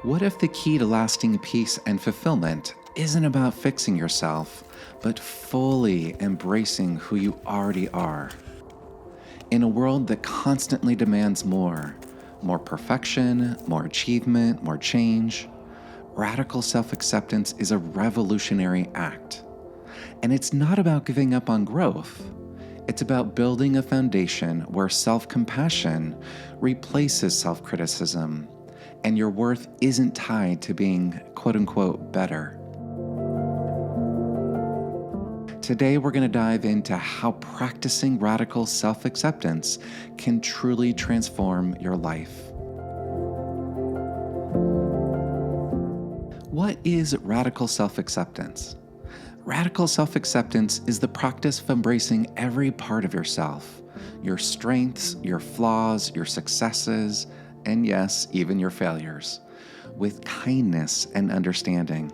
What if the key to lasting peace and fulfillment isn't about fixing yourself, but fully embracing who you already are? In a world that constantly demands more perfection, more achievement, more change, radical self-acceptance is a revolutionary act. And it's not about giving up on growth. It's about building a foundation where self-compassion replaces self-criticism, and your worth isn't tied to being quote-unquote better. Today, we're going to dive into how practicing radical self-acceptance can truly transform your life. What is radical self-acceptance? Radical self-acceptance is the practice of embracing every part of yourself, your strengths, your flaws, your successes, and yes, even your failures, with kindness and understanding.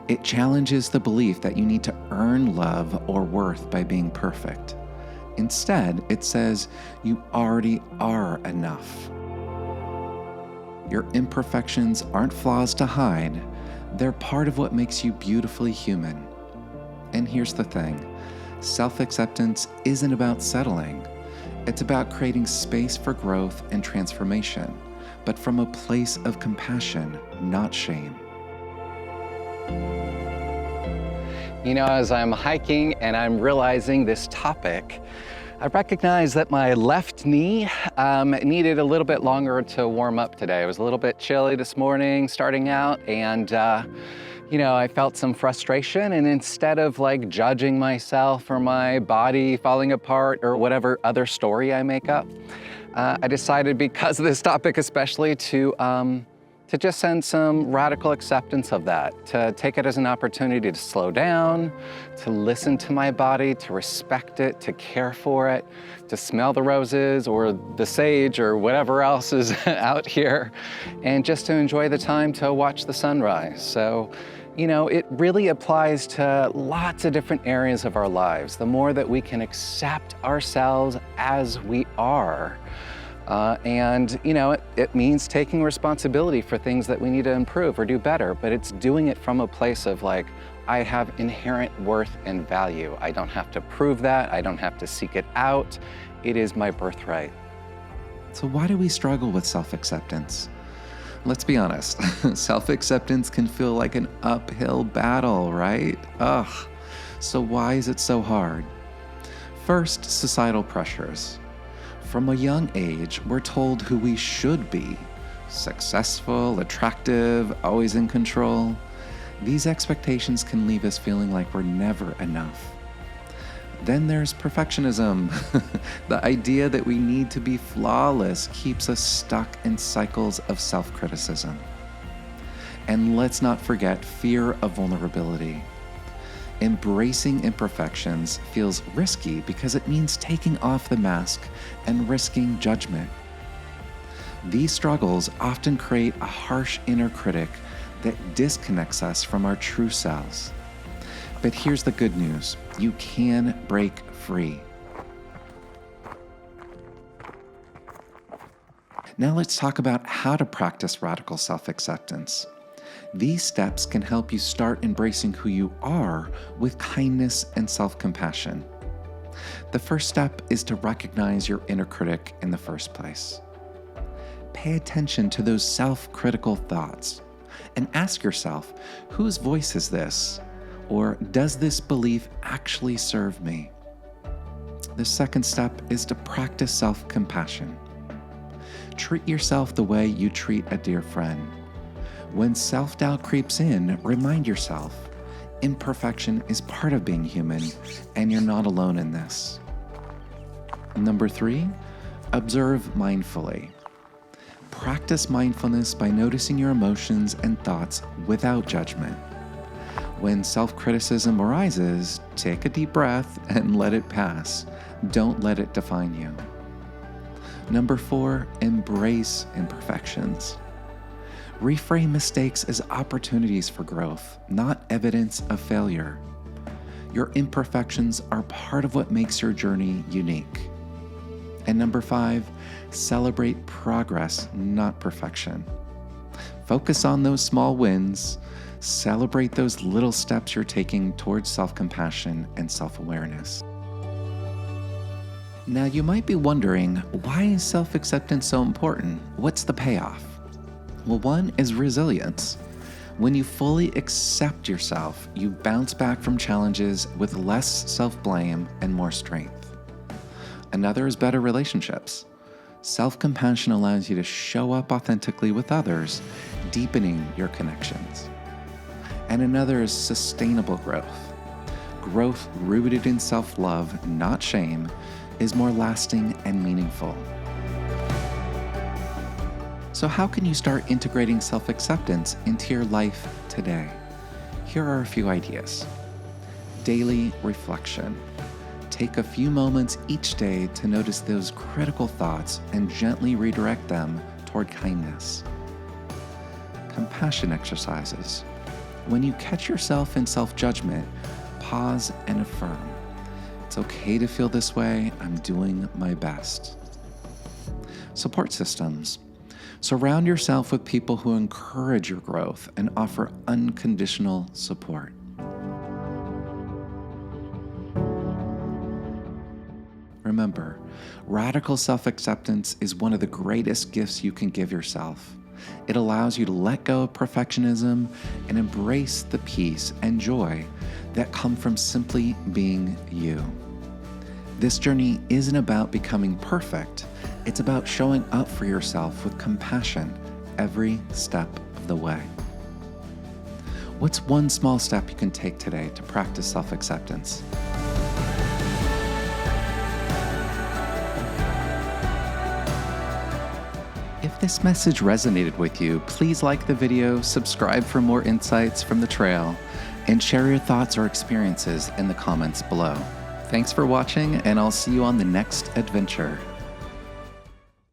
It challenges the belief that you need to earn love or worth by being perfect. Instead, it says you already are enough. Your imperfections aren't flaws to hide. They're part of what makes you beautifully human. And here's the thing, self-acceptance isn't about settling. It's about creating space for growth and transformation, but from a place of compassion, not shame. You know, as I'm hiking and I'm realizing this topic, I recognize that my left knee needed a little bit longer to warm up today. It was a little bit chilly this morning starting out, and I felt some frustration, and instead of judging myself or my body falling apart or whatever other story I make up, I decided, because of this topic especially, to just send some radical acceptance of that, to take it as an opportunity to slow down, to listen to my body, to respect it, to care for it, to smell the roses or the sage or whatever else is out here, and just to enjoy the time to watch the sunrise. So, it really applies to lots of different areas of our lives. The more that we can accept ourselves as we are, it means taking responsibility for things that we need to improve or do better, but it's doing it from a place of I have inherent worth and value. I don't have to prove that. I don't have to seek it out. It is my birthright. So why do we struggle with self-acceptance? Let's be honest, self-acceptance can feel like an uphill battle, right? So why is it so hard? First, societal pressures. From a young age, we're told who we should be: successful, attractive, always in control. These expectations can leave us feeling like we're never enough. Then there's perfectionism. The idea that we need to be flawless keeps us stuck in cycles of self-criticism. And let's not forget fear of vulnerability. Embracing imperfections feels risky because it means taking off the mask and risking judgment. These struggles often create a harsh inner critic that disconnects us from our true selves. But here's the good news: you can break free. Now let's talk about how to practice radical self-acceptance. These steps can help you start embracing who you are with kindness and self-compassion. The first step is to recognize your inner critic in the first place. Pay attention to those self-critical thoughts and ask yourself, whose voice is this? Or does this belief actually serve me? The second step is to practice self-compassion. Treat yourself the way you treat a dear friend. When self-doubt creeps in, remind yourself, imperfection is part of being human, and you're not alone in this. Number 3, observe mindfully. Practice mindfulness by noticing your emotions and thoughts without judgment. When self-criticism arises, take a deep breath and let it pass. Don't let it define you. Number 4, embrace imperfections. Reframe mistakes as opportunities for growth, not evidence of failure. Your imperfections are part of what makes your journey unique. And number 5, celebrate progress, not perfection. Focus on those small wins. Celebrate those little steps you're taking towards self-compassion and self-awareness. Now, you might be wondering, why is self-acceptance so important? What's the payoff? Well, one is resilience. When you fully accept yourself, you bounce back from challenges with less self-blame and more strength. Another is better relationships. Self-compassion allows you to show up authentically with others, deepening your connections. And another is sustainable growth. Growth rooted in self-love, not shame, is more lasting and meaningful. So how can you start integrating self-acceptance into your life today? Here are a few ideas. Daily reflection. Take a few moments each day to notice those critical thoughts and gently redirect them toward kindness. Compassion exercises. When you catch yourself in self-judgment, pause and affirm. It's okay to feel this way. I'm doing my best. Support systems. Surround yourself with people who encourage your growth and offer unconditional support. Remember, radical self-acceptance is one of the greatest gifts you can give yourself. It allows you to let go of perfectionism and embrace the peace and joy that come from simply being you. This journey isn't about becoming perfect. It's about showing up for yourself with compassion every step of the way. What's one small step you can take today to practice self-acceptance? If this message resonated with you, please like the video, subscribe for more insights from the trail, and share your thoughts or experiences in the comments below. Thanks for watching, and I'll see you on the next adventure.